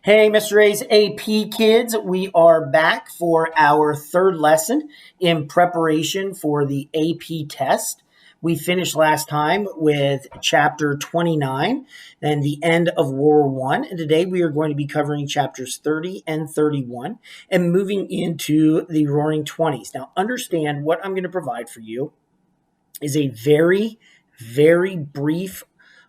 Hey, Mr. A's AP kids, we are back for our third lesson in preparation for the AP test. We finished last time with chapter 29 and the end of World War I. And today we are going to be covering chapters 30 and 31 and moving into the Roaring Twenties. Now, understand what I'm going to provide for you is a very brief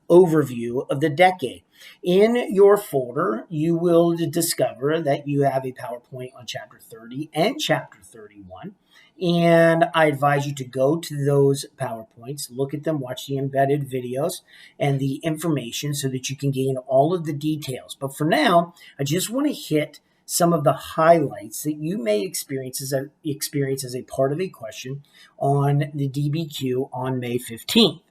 overview of the decade. In your folder, you will discover that you have a PowerPoint on chapter 30 and chapter 31. And I advise you to go to those PowerPoints, look at them, watch the embedded videos and the information so that you can gain all of the details. But for now, I just want to hit some of the highlights that you may experience as a part of a question on the DBQ on May 15th.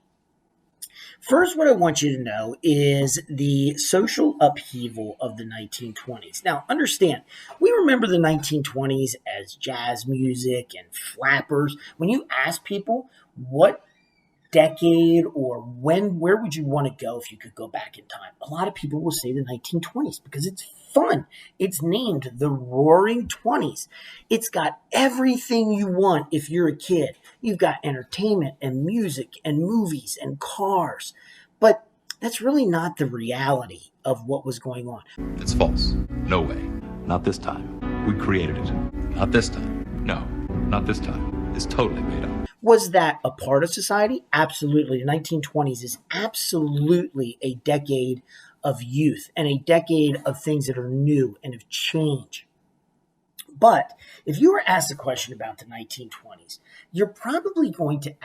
First, what I want you to know is the social upheaval of the 1920s. Now, understand, we remember the 1920s as jazz music and flappers. When you ask people what decade or where would you want to go if you could go back in time, a lot of people will say the 1920s because it's fun. It's named the Roaring Twenties. It's got everything you want if you're a kid. You've got entertainment and music and movies and cars, but that's really not the reality of what was going on. It's false. No way. Not this time. We created it. Not this time. No, not this time. It's totally made up. Was that a part of society? Absolutely. The 1920s is absolutely a decade of youth and a decade of things that are new and have changed. But if you were asked a question about the 1920s, you're probably going to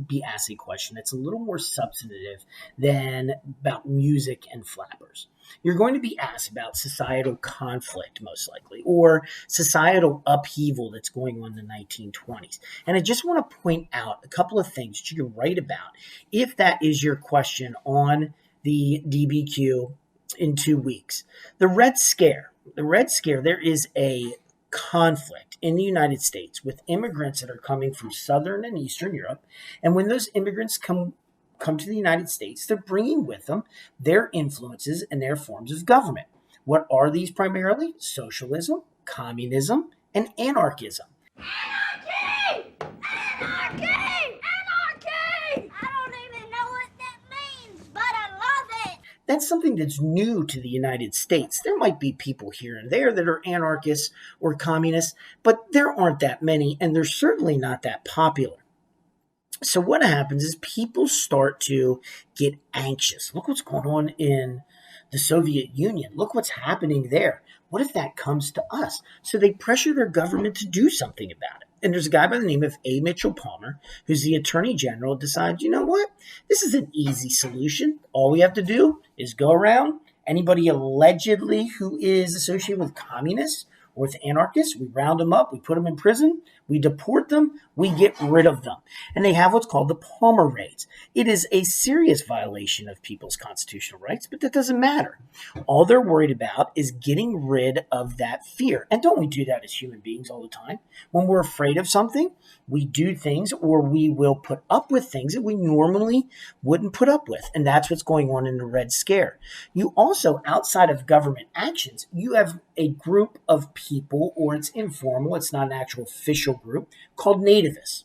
be asked a question that's a little more substantive than about music and flappers. You're going to be asked about societal conflict, most likely, or societal upheaval that's going on in the 1920s. And I just want to point out a couple of things that you can write about if that is your question on the DBQ in 2 weeks. The Red Scare, there is a conflict in the United States with immigrants that are coming from Southern and Eastern Europe. And when those immigrants come to the United States, they're bringing with them their influences and their forms of government. What are these primarily? Socialism, communism, and anarchism. Anarchy! Anarchy! Anarchy! I don't even know what that means, but I love it. That's something that's new to the United States. There might be people here and there that are anarchists or communists, but there aren't that many, and they're certainly not that popular. So what happens is people start to get anxious. Look what's going on in the Soviet Union. Look what's happening there. What if that comes to us? So they pressure their government to do something about it. And there's a guy by the name of A. Mitchell Palmer, who's the Attorney General, decides, you know what? This is an easy solution. All we have to do is go around. Anybody allegedly who is associated with communists or with anarchists, we round them up, we put them in prison, we deport them, we get rid of them. And they have what's called the Palmer Raids. It is a serious violation of people's constitutional rights, but that doesn't matter. All they're worried about is getting rid of that fear. And don't we do that as human beings all the time? When we're afraid of something, we do things or we will put up with things that we normally wouldn't put up with. And that's what's going on in the Red Scare. You also, outside of government actions, you have a group of people, or it's informal, it's not an actual official group, called nativists.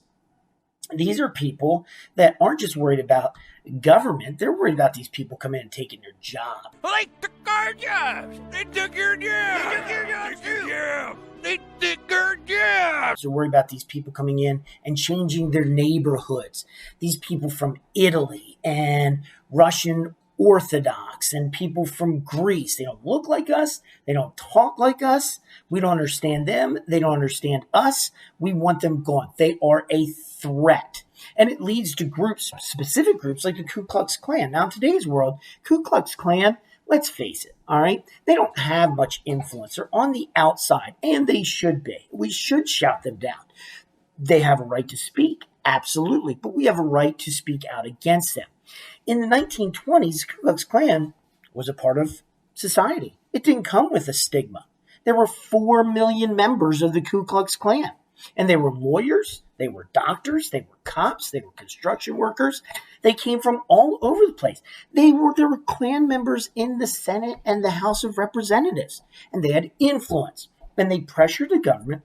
These are people that aren't just worried about government, they're worried about these people coming in and taking their job. Well, they took our jobs. They took your jobs. They took your jobs too. They took our jobs. They're worried about these people coming in and changing their neighborhoods. These people from Italy and Russian Orthodox and people from Greece. They don't look like us. They don't talk like us. We don't understand them. They don't understand us. We want them gone. They are a threat. And it leads to groups, specific groups like the Ku Klux Klan. Now, in today's world, Ku Klux Klan, let's face it, all right? They don't have much influence. They're on the outside, and they should be. We should shout them down. They have a right to speak, absolutely, but we have a right to speak out against them. In the 1920s, Ku Klux Klan was a part of society. It didn't come with a stigma. There were 4 million members of the Ku Klux Klan, and they were lawyers, they were doctors, they were cops, they were construction workers. They came from all over the place. There were Klan members in the Senate and the House of Representatives, and they had influence. And they pressured the government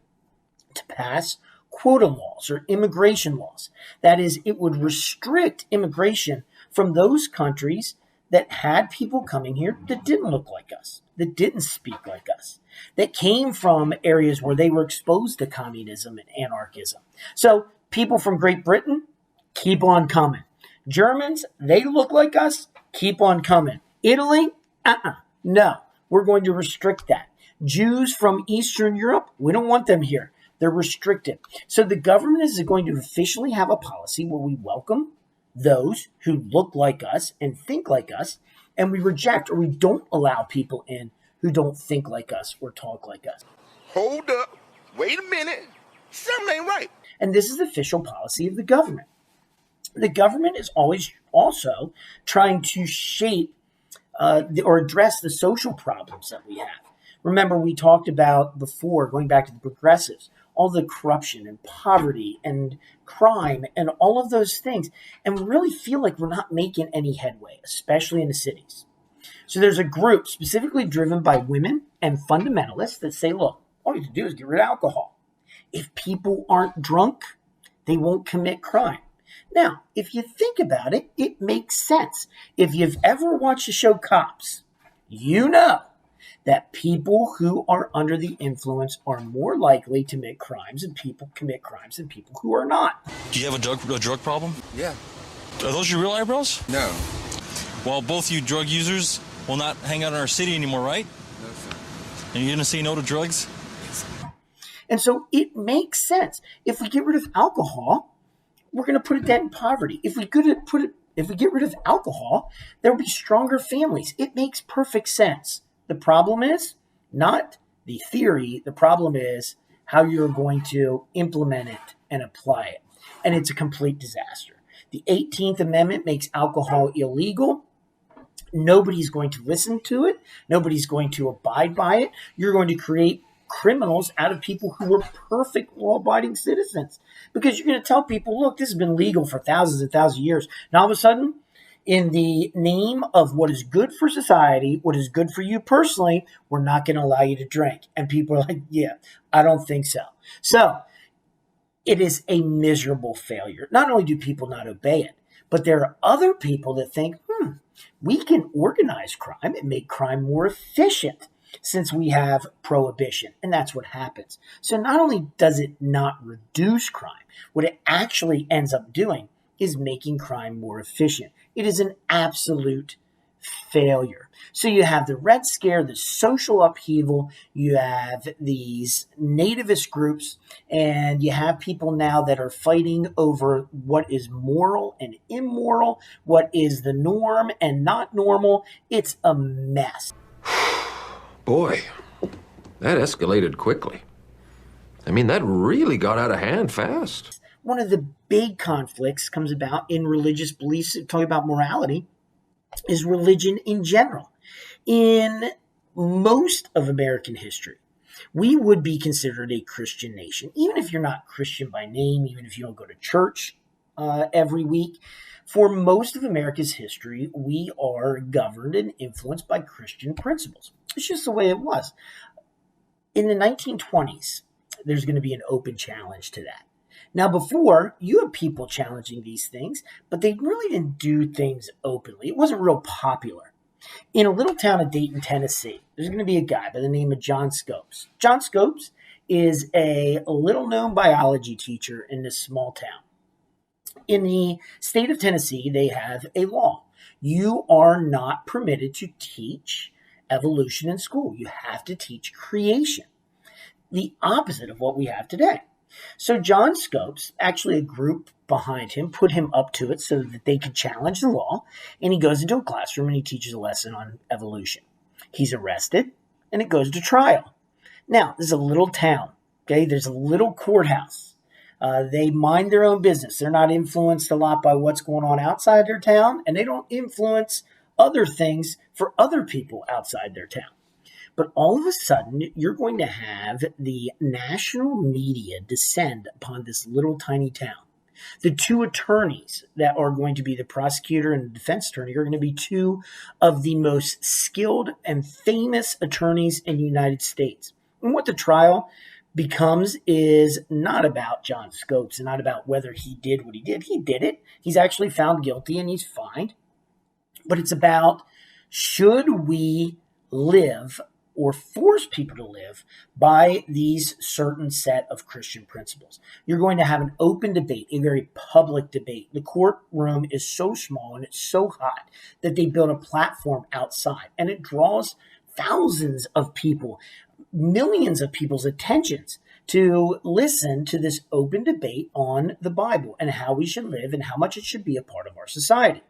to pass quota laws or immigration laws. That is, it would restrict immigration from those countries that had people coming here that didn't look like us, that didn't speak like us, that came from areas where they were exposed to communism and anarchism. So people from Great Britain, keep on coming. Germans, they look like us, keep on coming. Italy, no, we're going to restrict that. Jews from Eastern Europe, we don't want them here. They're restricted. So the government is going to officially have a policy where we welcome those who look like us and think like us, and we reject or we don't allow people in who don't think like us or talk like us. Hold up. Wait a minute. Something ain't right. And this is the official policy of the government. The government is always also trying to shape or address the social problems that we have. Remember, we talked about before, going back to the progressives, all the corruption and poverty and crime and all of those things. And we really feel like we're not making any headway, especially in the cities. So there's a group specifically driven by women and fundamentalists that say, look, all you have to do is get rid of alcohol. If people aren't drunk, they won't commit crime. Now, if you think about it, it makes sense. If you've ever watched the show Cops, you know that people who are under the influence are more likely to commit crimes than people who are not. Do you have a drug problem? Yeah. Are those your real eyebrows? No. Well, both you drug users will not hang out in our city anymore, right? No, sir. And you're going to say no to drugs? And so it makes sense. If we get rid of alcohol, we're going to put a dent in poverty. If we get rid of alcohol, there will be stronger families. It makes perfect sense. The problem is not the theory. The problem is how you're going to implement it and apply it. And it's a complete disaster. The 18th Amendment makes alcohol illegal. Nobody's going to listen to it. Nobody's going to abide by it. You're going to create criminals out of people who were perfect law-abiding citizens. Because you're going to tell people, look, this has been legal for thousands and thousands of years. Now all of a sudden, in the name of what is good for society, what is good for you personally, we're not going to allow you to drink. And people are like, yeah, I don't think so. So it is a miserable failure. Not only do people not obey it, but there are other people that think, we can organize crime and make crime more efficient since we have prohibition. And that's what happens. So not only does it not reduce crime, what it actually ends up doing is making crime more efficient. It is an absolute failure. So you have the Red Scare, the social upheaval, you have these nativist groups, and you have people now that are fighting over what is moral and immoral, what is the norm and not normal. It's a mess. Boy, that escalated quickly. I mean, that really got out of hand fast. One of the big conflicts comes about in religious beliefs, talking about morality, is religion in general. In most of American history, we would be considered a Christian nation, even if you're not Christian by name, even if you don't go to church every week. For most of America's history, we are governed and influenced by Christian principles. It's just the way it was. In the 1920s, there's going to be an open challenge to that. Now, before, you had people challenging these things, but they really didn't do things openly. It wasn't real popular. In a little town of Dayton, Tennessee, there's going to be a guy by the name of John Scopes. John Scopes is a little-known biology teacher in this small town. In the state of Tennessee, they have a law. You are not permitted to teach evolution in school. You have to teach creation, the opposite of what we have today. So John Scopes, actually a group behind him, put him up to it so that they could challenge the law, and he goes into a classroom and he teaches a lesson on evolution. He's arrested, and it goes to trial. Now, this is a little town, okay? There's a little courthouse. They mind their own business. They're not influenced a lot by what's going on outside their town, and they don't influence other things for other people outside their town. But all of a sudden, you're going to have the national media descend upon this little tiny town. The two attorneys that are going to be the prosecutor and the defense attorney are going to be two of the most skilled and famous attorneys in the United States. And what the trial becomes is not about John Scopes and not about whether he did what he did. He did it. He's actually found guilty and he's fined. But it's about, should we live or force people to live by these certain set of Christian principles? You're going to have an open debate, a very public debate. The courtroom is so small and it's so hot that they build a platform outside, and it draws thousands of people, millions of people's attentions to listen to this open debate on the Bible and how we should live and how much it should be a part of our society.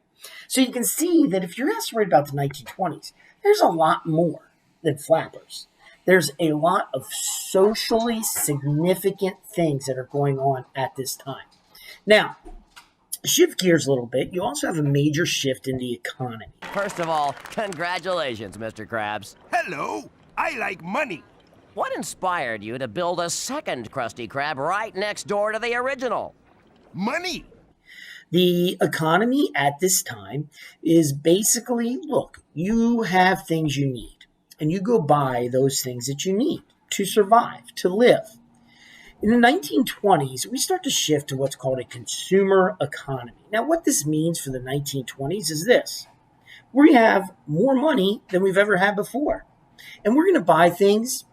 So you can see that if you're asked to write about the 1920s, there's a lot more than flappers. There's a lot of socially significant things that are going on at this time. Now, shift gears a little bit. You also have a major shift in the economy. First of all, congratulations, Mr. Krabs. Hello, I like money. What inspired you to build a second Krusty Krab right next door to the original? Money. The economy at this time is basically, look, you have things you need, and you go buy those things that you need to survive, to live. In the 1920s, we start to shift to what's called a consumer economy. Now, what this means for the 1920s is this. We have more money than we've ever had before, and we're going to buy things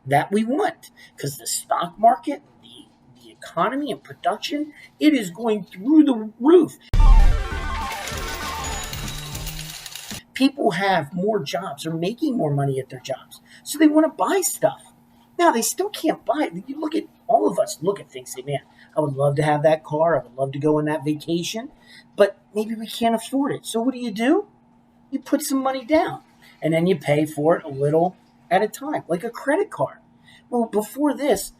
that we want because the stock market, the economy and production, it is going through the roof. People have more jobs. They're making more money at their jobs. So they want to buy stuff. Now, they still can't buy it. You look at, all of us look at things, say, man, I would love to have that car. I would love to go on that vacation. But maybe we can't afford it. So what do? You put some money down. And then you pay for it a little at a time, like a credit card. Well, before this,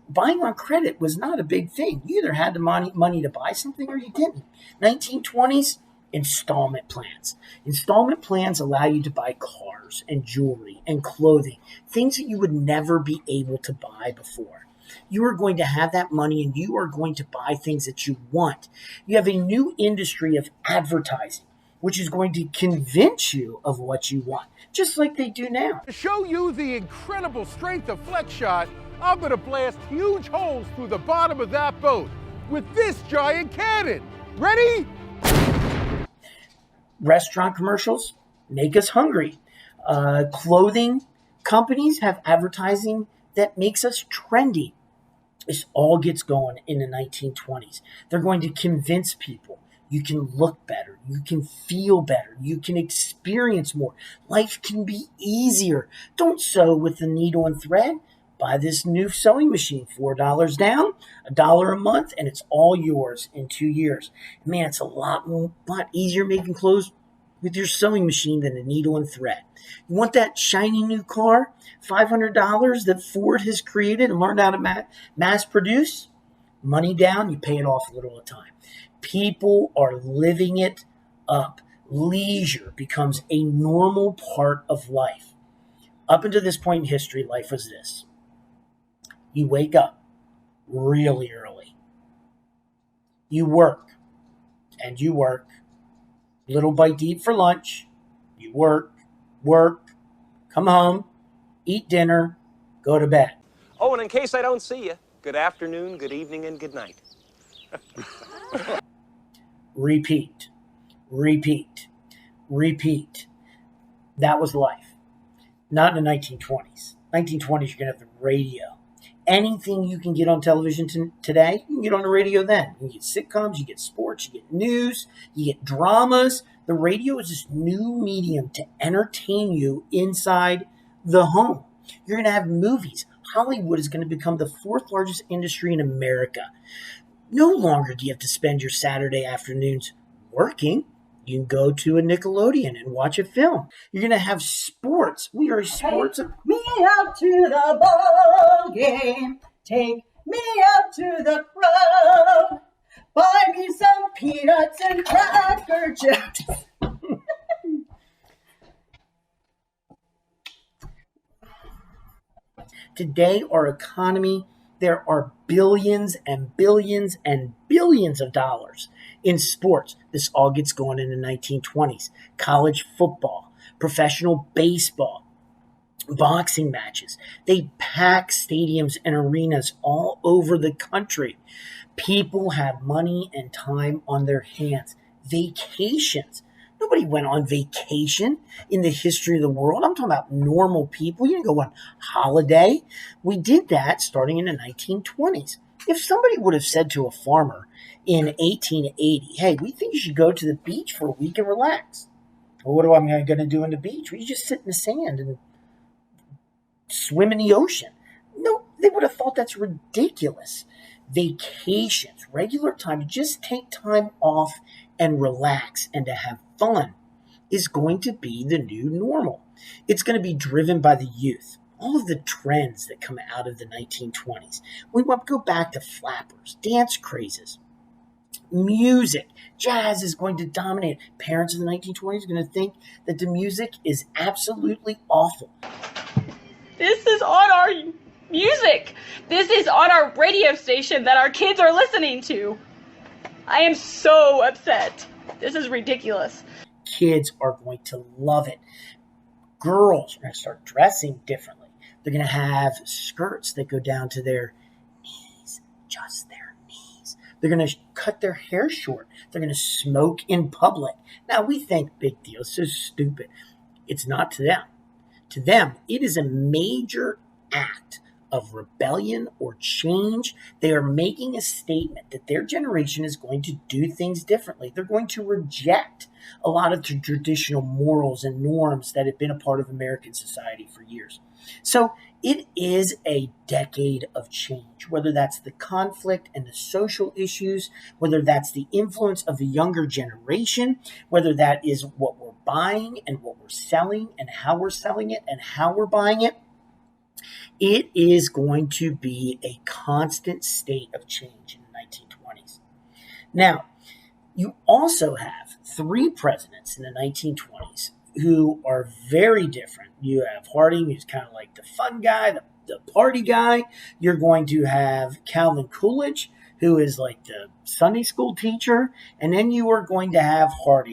buying on credit was not a big thing. You either had the money to buy something or you didn't. 1920s, installment plans. Installment plans allow you to buy cars and jewelry and clothing, things that you would never be able to buy before. You are going to have that money and you are going to buy things that you want. You have a new industry of advertising, which is going to convince you of what you want, just like they do now. To show you the incredible strength of Flex Shot, I'm gonna blast huge holes through the bottom of that boat with this giant cannon. Ready? Restaurant commercials make us hungry. Clothing companies have advertising that makes us trendy. This all gets going in the 1920s. They're going to convince people you can look better, you can feel better, you can experience more. Life can be easier. Don't sew with the needle and thread. Buy this new sewing machine, $4 down, $1 a month, and it's all yours in 2 years. Man, it's a lot easier making clothes with your sewing machine than a needle and thread. You want that shiny new car, $500 that Ford has created and learned how to mass produce? Money down, you pay it off a little at a time. People are living it up. Leisure becomes a normal part of life. Up until this point in history, life was this. You wake up really early. You work, and you work. Little bite to eat for lunch. You work, come home, eat dinner, go to bed. Oh, and in case I don't see you, good afternoon, good evening, and good night. Repeat. That was life. Not in the 1920s. 1920s, you're going to have the radio. Anything you can get on television today, you can get on the radio then. You get sitcoms, you get sports, you get news, you get dramas. The radio is this new medium to entertain you inside the home. You're going to have movies. Hollywood is going to become the fourth largest industry in America. No longer do you have to spend your Saturday afternoons working. You can go to a Nickelodeon and watch a film. You're going to have sports. We are sports. Take me out to the ball game. Take me out to the crowd. Buy me some peanuts and cracker jacks. Today, our economy, there are billions and billions and billions of dollars in sports. This all gets going in the 1920s. College football, professional baseball, boxing matches. They pack stadiums and arenas all over the country. People have money and time on their hands. Vacations. Nobody went on vacation in the history of the world. I'm talking about normal people. You didn't go on holiday. We did that starting in the 1920s. If somebody would have said to a farmer in 1880, hey, we think you should go to the beach for a week and relax. Well, what am I going to do on the beach? Well, you just sit in the sand and swim in the ocean. No, they would have thought that's ridiculous. Vacations, regular time, to just take time off and relax and to have fun is going to be the new normal. It's going to be driven by the youth. All of the trends that come out of the 1920s. We want to go back to flappers, dance crazes, music. Jazz is going to dominate. Parents in the 1920s are going to think that the music is absolutely awful. This is on our music. This is on our radio station that our kids are listening to. I am so upset. This is ridiculous. Kids are going to love it. Girls are going to start dressing differently. They're going to have skirts that go down to their knees, just their knees. They're going to cut their hair short. They're going to smoke in public. Now, we think big deal, so stupid. It's not to them. To them, it is a major act of rebellion or change. They are making a statement that their generation is going to do things differently. They're going to reject a lot of the traditional morals and norms that have been a part of American society for years. So it is a decade of change, whether that's the conflict and the social issues, whether that's the influence of the younger generation, whether that is what we're buying and what we're selling and how we're selling it and how we're buying it. It is going to be a constant state of change in the 1920s. Now, you also have three presidents in the 1920s who are very different. You have Harding, who's kind of like the fun guy, the party guy. You're going to have Calvin Coolidge, who is like the Sunday school teacher. And then you are going to have Harding.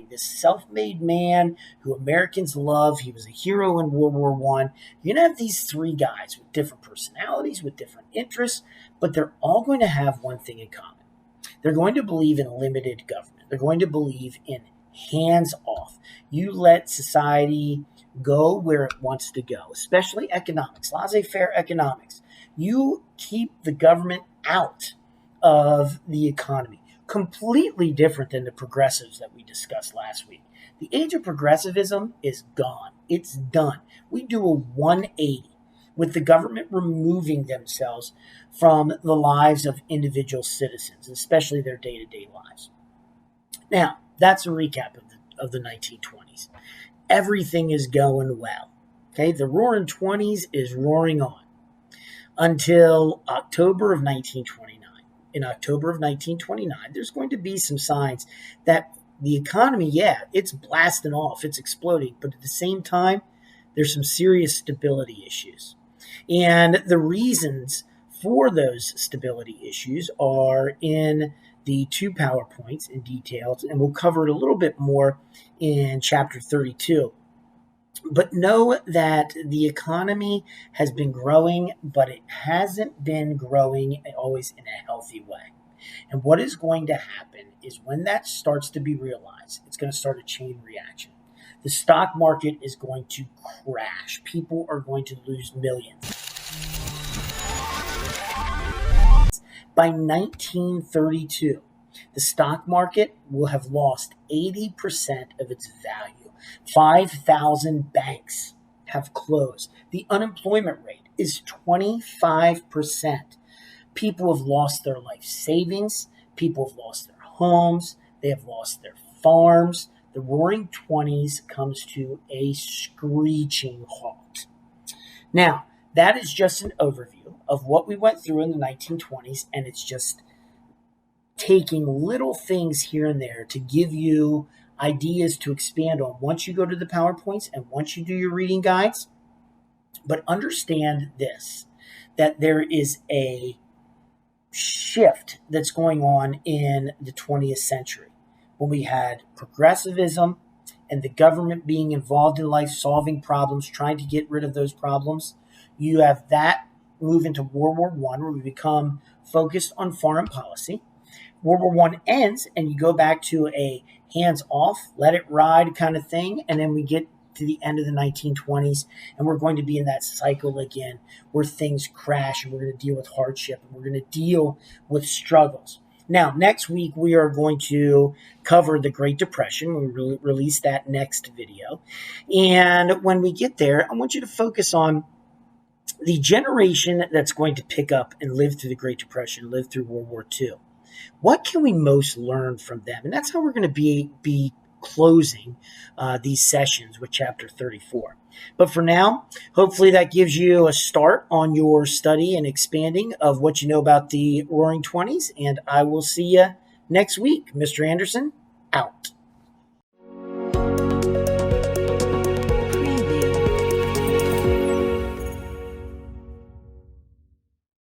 This self-made man who Americans love. He was a hero in World War I. You're going to have these three guys with different personalities, with different interests, but they're all going to have one thing in common. They're going to believe in limited government. They're going to believe in hands off. You let society go where it wants to go, especially economics, laissez-faire economics. You keep the government out of the economy. Completely different than the progressives that we discussed last week. The age of progressivism is gone. It's done. We do a 180 with the government removing themselves from the lives of individual citizens, especially their day-to-day lives. Now, that's a recap of the 1920s. Everything is going well. Okay, the roaring 20s is roaring on until October of 1929. In October of 1929, there's going to be some signs that the economy, it's blasting off, it's exploding, but at the same time, there's some serious stability issues. And the reasons for those stability issues are in the two PowerPoints in detail, and we'll cover it a little bit more in chapter 32. But know that the economy has been growing, but it hasn't been growing always in a healthy way. And what is going to happen is when that starts to be realized, it's going to start a chain reaction. The stock market is going to crash. People are going to lose millions. By 1932, the stock market will have lost 80% of its value. 5,000 banks have closed. The unemployment rate is 25%. People have lost their life savings. People have lost their homes. They have lost their farms. The Roaring 20s comes to a screeching halt. Now, that is just an overview of what we went through in the 1920s, and it's just taking little things here and there to give you ideas to expand on once you go to the PowerPoints and once you do your reading guides. But understand this, that there is a shift that's going on in the 20th century when we had progressivism and the government being involved in life, solving problems, trying to get rid of those problems. You have that move into World War I, where we become focused on foreign policy. World War I ends, and you go back to a hands-off, let it ride kind of thing, and then we get to the end of the 1920s, and we're going to be in that cycle again where things crash, and we're going to deal with hardship, and we're going to deal with struggles. Now, next week, we are going to cover the Great Depression. We'll release that next video. And when we get there, I want you to focus on the generation that's going to pick up and live through the Great Depression, live through World War II. What can we most learn from them? And that's how we're going to be closing these sessions with Chapter 34. But for now, hopefully that gives you a start on your study and expanding of what you know about the Roaring Twenties. And I will see you next week. Mr. Anderson, out.